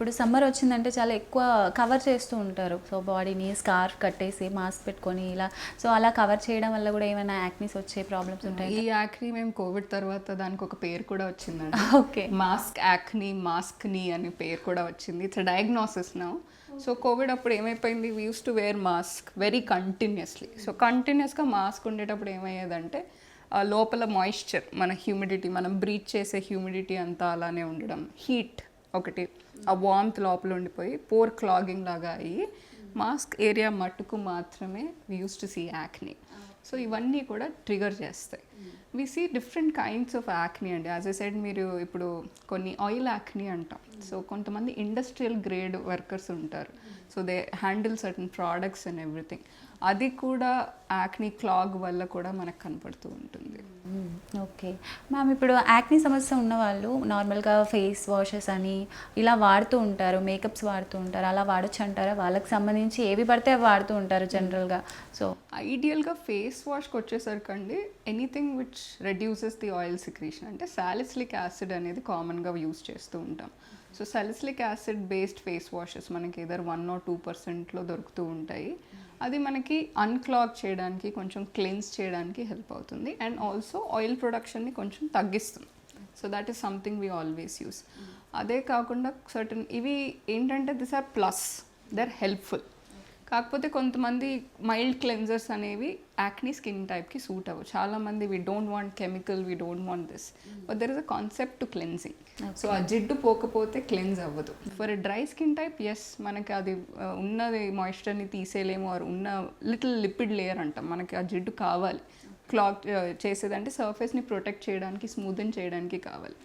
ఇప్పుడు సమ్మర్ వచ్చిందంటే చాలా ఎక్కువ కవర్ చేస్తూ ఉంటారు. సో బాడీని స్కార్ఫ్ కట్టేసి మాస్క్ పెట్టుకొని ఇలా, సో అలా కవర్ చేయడం వల్ల కూడా ఏమైనా యాక్నీస్ వచ్చే ప్రాబ్లమ్స్ ఉంటాయి? ఈ యాక్నీ మేము కోవిడ్ తర్వాత దానికి ఒక పేరు కూడా వచ్చిందండి. ఓకే. మాస్క్ యాక్నీ, మాస్క్ నీ అని పేరు కూడా వచ్చింది. It's diagnosis now. So COVID అప్పుడు ఏమైపోయింది, we use to wear mask very continuously. So కంటిన్యూస్గా మాస్క్ ఉండేటప్పుడు ఏమయ్యేదంటే లోపల మాయిశ్చర్, మన హ్యూమిడిటీ, మనం బ్రీత్ చేసే హ్యూమిడిటీ అంతా అలానే ఉండడం, హీట్ ఒకటి, ఆ వార్మ్త్ లోపల ఉండిపోయి పోర్ క్లాగింగ్ లాగా అయ్యి మాస్క్ ఏరియా మట్టుకు మాత్రమే we use to see acne. So ఇవన్నీ కూడా ట్రిగర్ చేస్తాయి. We see different kinds of acne అండి. యాజ్ ఎ సైడ్ మీరు ఇప్పుడు కొన్ని ఆయిల్ యాక్నీ అంటాం. సో కొంతమంది ఇండస్ట్రియల్ గ్రేడ్ వర్కర్స్ ఉంటారు. So they handle certain products and everything. అది కూడా యాక్నీ క్లాగ్ వల్ల కూడా మనకు కనపడుతూ ఉంటుంది. ఓకే మ్యామ్, ఇప్పుడు యాక్నీ సమస్య ఉన్న వాళ్ళు నార్మల్గా ఫేస్ వాషెస్ అని ఇలా వాడుతూ ఉంటారు, మేకప్స్ వాడుతూ ఉంటారు. అలా వాడచ్చు అంటారా? వాళ్ళకి సంబంధించి ఏవి పడితే అవి వాడుతూ ఉంటారు జనరల్గా. సో ఐడియల్గా ఫేస్ వాష్కి వచ్చేసరికండి anything which reduces the oil secretion, అంటే సాలిసిలిక్ యాసిడ్ అనేది కామన్గా యూస్ చేస్తూ ఉంటాం. So salicylic acid based face washes మనకి ఏదర్ 1 or 2% దొరుకుతూ ఉంటాయి. అది మనకి అన్క్లాగ్ చేయడానికి, కొంచెం క్లెన్స్ చేయడానికి హెల్ప్ అవుతుంది. అండ్ ఆల్సో ఆయిల్ ప్రొడక్షన్ని కొంచెం తగ్గిస్తుంది. So that is something we always use. అదే కాకుండా సర్టన్ ఇవి ఏంటంటే this are plus, they are helpful. కాకపోతే కొంతమంది మైల్డ్ క్లెన్జర్స్ అనేవి యాక్నీ స్కిన్ టైప్కి సూట్ అవ్వవు. చాలామంది we don't want chemical, we don't want this, but there is a concept to cleansing. So ఆ జిడ్డు పోకపోతే క్లెన్స్ అవ్వదు. For a dry skin types, మనకి అది ఉన్నది మాయిశ్చర్ని తీసేయలేము, ఆర్ ఉన్న లిటిల్ లిపిడ్ లేయర్ అంటాం, మనకి ఆ జిడ్డు కావాలి. క్లాగ్ చేసేదంటే సర్ఫేస్ని ప్రొటెక్ట్ చేయడానికి, స్మూదన్ చేయడానికి కావాలి.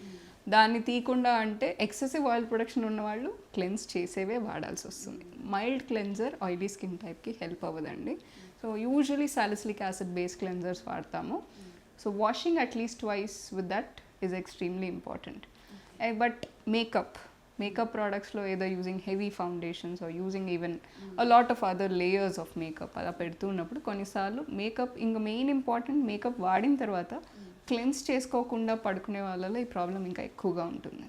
దాన్ని తీయకుండా అంటే ఎక్సెసివ్ ఆయిల్ ప్రొడక్షన్ ఉన్న వాళ్ళు క్లెన్స్ చేసేవే వాడాల్సి వస్తుంది. మైల్డ్ క్లెన్జర్ ఆయిలీ స్కిన్ టైప్కి హెల్ప్ అవ్వదండి. So usually salicylic acid based cleansers వాడతాము. So washing at least twice with that is extremely important. But makeup ప్రోడక్ట్స్లో ఏదో using heavy foundations or using even a lot of other layers of makeup అలా పెడుతున్నప్పుడు కొన్నిసార్లు makeup, ఇంకా main important makeup వాడిన తర్వాత cleanse చేసుకోకుండా పడుకునే వాళ్ళలో ఈ ప్రాబ్లం ఇంకా ఎక్కువగా ఉంటుంది.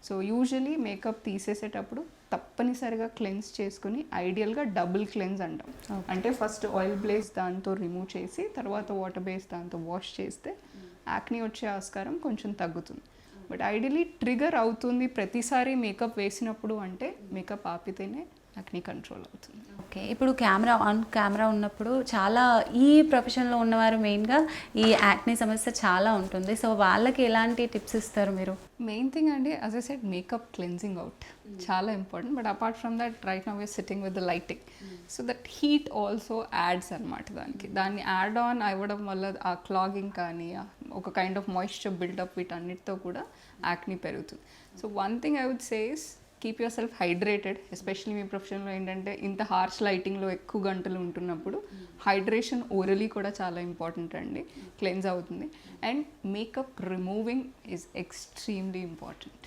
సో యూజువలీ మేకప్ తీసేసేటప్పుడు తప్పనిసరిగా క్లెన్స్ చేసుకుని, ఐడియల్గా డబుల్ క్లెన్స్ అంటాం. అంటే ఫస్ట్ ఆయిల్ బేస్ దాంతో రిమూవ్ చేసి తర్వాత వాటర్ బేస్ దాంతో వాష్ చేస్తే యాక్నీ వచ్చే ఆస్కారం కొంచెం తగ్గుతుంది. బట్ ఐడియలీ ట్రిగర్ అవుతుంది ప్రతిసారి మేకప్ వేసినప్పుడు అంటే మేకప్ ఆపితేనే యాక్నీ కంట్రోల్ అవుతుంది. ఓకే, ఇప్పుడు ఆన్ కెమెరా ఉన్నప్పుడు చాలా ఈ ప్రొఫెషన్లో ఉన్నవారు మెయిన్గా ఈ యాక్నీ సమస్య చాలా ఉంటుంది. సో వాళ్ళకి ఎలాంటి టిప్స్ ఇస్తారు మీరు? మెయిన్ థింగ్ అండి, as I said, makeup cleansing out చాలా important. But apart from that right now we're sitting with the lighting. So that heat also adds అనమాట దాన్ని యాడ్ ఆన్ అవ్వడం వల్ల ఆ క్లాగింగ్ కానీ ఒక కైండ్ ఆఫ్ మాయిశ్చర్ బిల్డప్ వీటన్నిటితో కూడా యాక్నీ పెరుగుతుంది. So one thing I would say is keep yourself hydrated. Especially మీ ప్రొఫెషన్లో ఏంటంటే ఇంత హార్ష్ లైటింగ్లో ఎక్కువ గంటలు ఉంటున్నప్పుడు హైడ్రేషన్ ఓరలీ కూడా చాలా ఇంపార్టెంట్ అండి, క్లెన్స్ అవుతుంది. And makeup removing is extremely important.